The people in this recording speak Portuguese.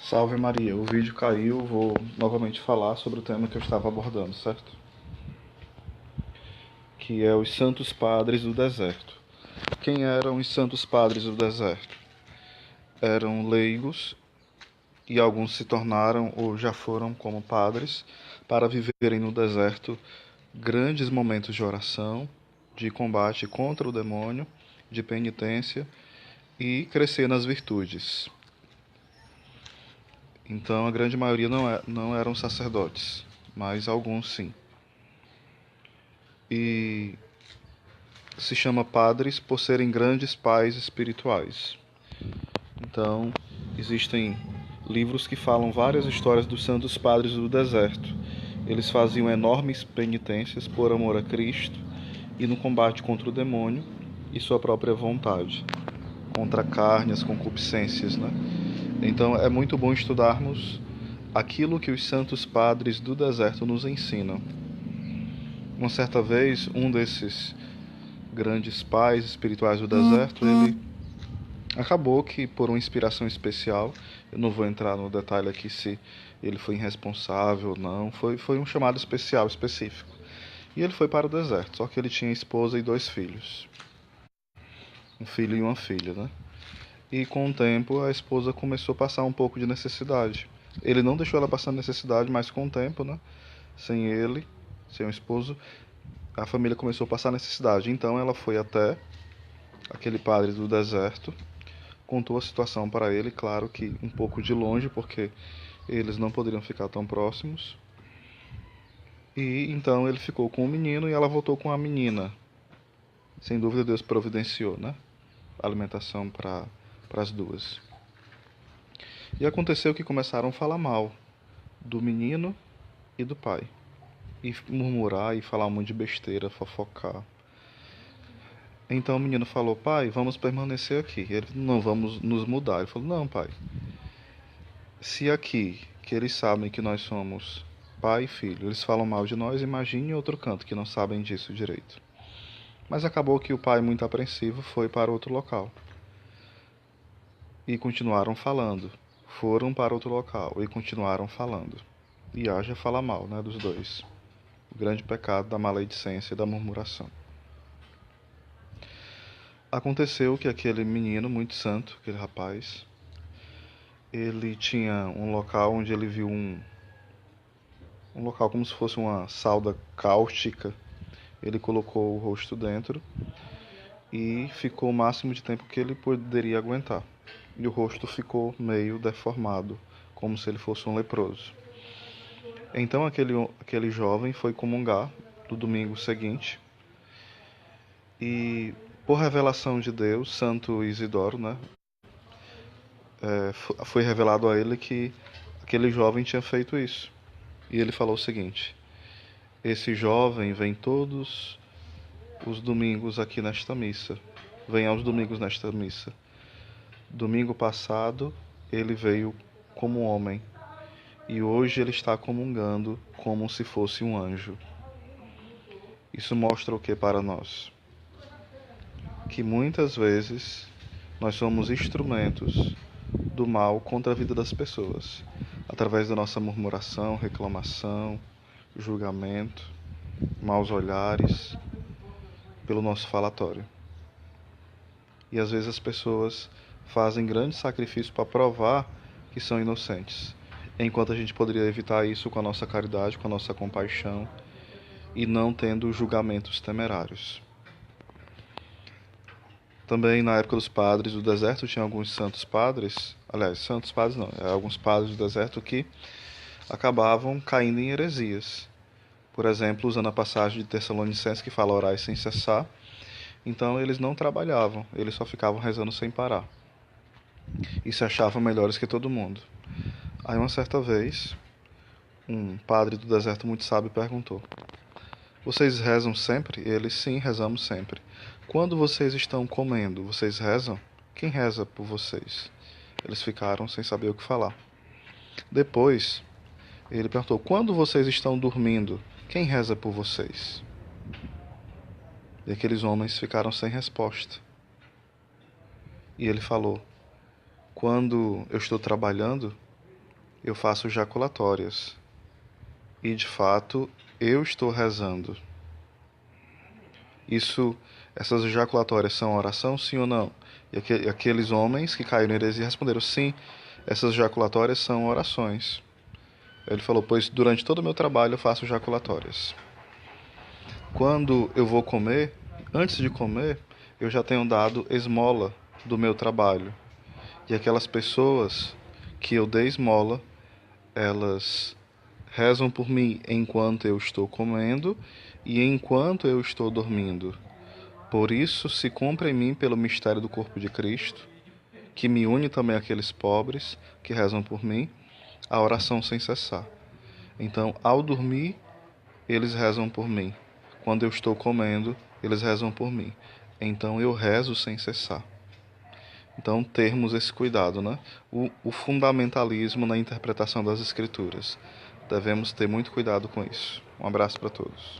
Salve Maria, o vídeo caiu, vou novamente falar sobre o tema que eu estava abordando, certo? Que é os Santos Padres do Deserto. Quem eram os Santos Padres do Deserto? Eram leigos e alguns se tornaram ou já foram como padres para viverem no deserto grandes momentos de oração, de combate contra o demônio, de penitência e crescer nas virtudes. Então a grande maioria não eram sacerdotes, mas alguns sim. E se chama padres por serem grandes pais espirituais. Então, existem livros que falam várias histórias dos santos padres do deserto. Eles faziam enormes penitências por amor a Cristo e no combate contra o demônio e sua própria vontade, contra a carne, as concupiscências, né? Então, é muito bom estudarmos aquilo que os santos padres do deserto nos ensinam. Uma certa vez, um desses grandes pais espirituais do deserto, ele acabou que por uma inspiração especial, eu não vou entrar no detalhe aqui se ele foi irresponsável ou não, foi um chamado especial, específico. E ele foi para o deserto, só que ele tinha esposa e dois filhos, um filho e uma filha, né? E com o tempo a esposa começou a passar um pouco de necessidade. Ele não deixou ela passar necessidade, mas com o tempo, né? Sem ele, sem o esposo, a família começou a passar necessidade. Então ela foi até aquele padre do deserto, contou a situação para ele, claro que um pouco de longe, porque eles não poderiam ficar tão próximos. E então ele ficou com o menino e ela voltou com a menina. Sem dúvida Deus providenciou, né? A alimentação para as duas. E aconteceu que começaram a falar mal do menino e do pai. E murmurar e falar um monte de besteira, fofocar. Então o menino falou: pai, vamos permanecer aqui. Ele: não, vamos nos mudar. Ele falou: não, pai, se aqui, que eles sabem que nós somos pai e filho, eles falam mal de nós, imagine em outro canto que não sabem disso direito. Mas acabou que o pai, muito apreensivo, foi para outro local. E continuaram falando. Foram para outro local e continuaram falando. E haja falar mal, né, dos dois. O grande pecado da maledicência e da murmuração. Aconteceu que aquele menino muito santo, aquele rapaz, ele tinha um local onde ele viu um local como se fosse uma sauda cáustica. Ele colocou o rosto dentro e ficou o máximo de tempo que ele poderia aguentar. E o rosto ficou meio deformado, como se ele fosse um leproso. Então aquele jovem foi comungar no domingo seguinte e, por revelação de Deus, Santo Isidoro, né, foi revelado a ele que aquele jovem tinha feito isso. E ele falou o seguinte: esse jovem vem todos os domingos aqui nesta missa. Vem aos domingos nesta missa. Domingo passado ele veio como homem e hoje ele está comungando como se fosse um anjo. Isso mostra o que para nós? Que muitas vezes nós somos instrumentos do mal contra a vida das pessoas, através da nossa murmuração, reclamação, julgamento, maus olhares, pelo nosso falatório. E às vezes as pessoas fazem grandes sacrifícios para provar que são inocentes, enquanto a gente poderia evitar isso com a nossa caridade, com a nossa compaixão e não tendo julgamentos temerários. Também na época dos padres do deserto tinha alguns santos padres, aliás, santos padres não, alguns padres do deserto que acabavam caindo em heresias. Por exemplo, usando a passagem de Tessalonicenses que fala orai sem cessar. Então eles não trabalhavam, eles só ficavam rezando sem parar. E se achavam melhores que todo mundo. Aí uma certa vez, um padre do deserto muito sábio perguntou: vocês rezam sempre? E eles: sim, rezamos sempre. Quando vocês estão comendo, vocês rezam? Quem reza por vocês? Eles ficaram sem saber o que falar. Depois, ele perguntou: quando vocês estão dormindo, quem reza por vocês? E aqueles homens ficaram sem resposta. E ele falou: quando eu estou trabalhando, eu faço jaculatórias. E de fato, eu estou rezando. Essas jaculatórias são oração, sim ou não? E aqueles homens que caíram em heresia responderam: sim, essas jaculatórias são orações. Ele falou: pois durante todo o meu trabalho eu faço jaculatórias. Quando eu vou comer, antes de comer, eu já tenho dado esmola do meu trabalho. E aquelas pessoas que eu dei esmola, elas rezam por mim enquanto eu estou comendo e enquanto eu estou dormindo. Por isso se cumpre em mim, pelo mistério do corpo de Cristo, que me une também àqueles pobres que rezam por mim, a oração sem cessar. Então, ao dormir, eles rezam por mim. Quando eu estou comendo, eles rezam por mim. Então, eu rezo sem cessar. Então, termos esse cuidado, né? O fundamentalismo na interpretação das Escrituras. Devemos ter muito cuidado com isso. Um abraço para todos.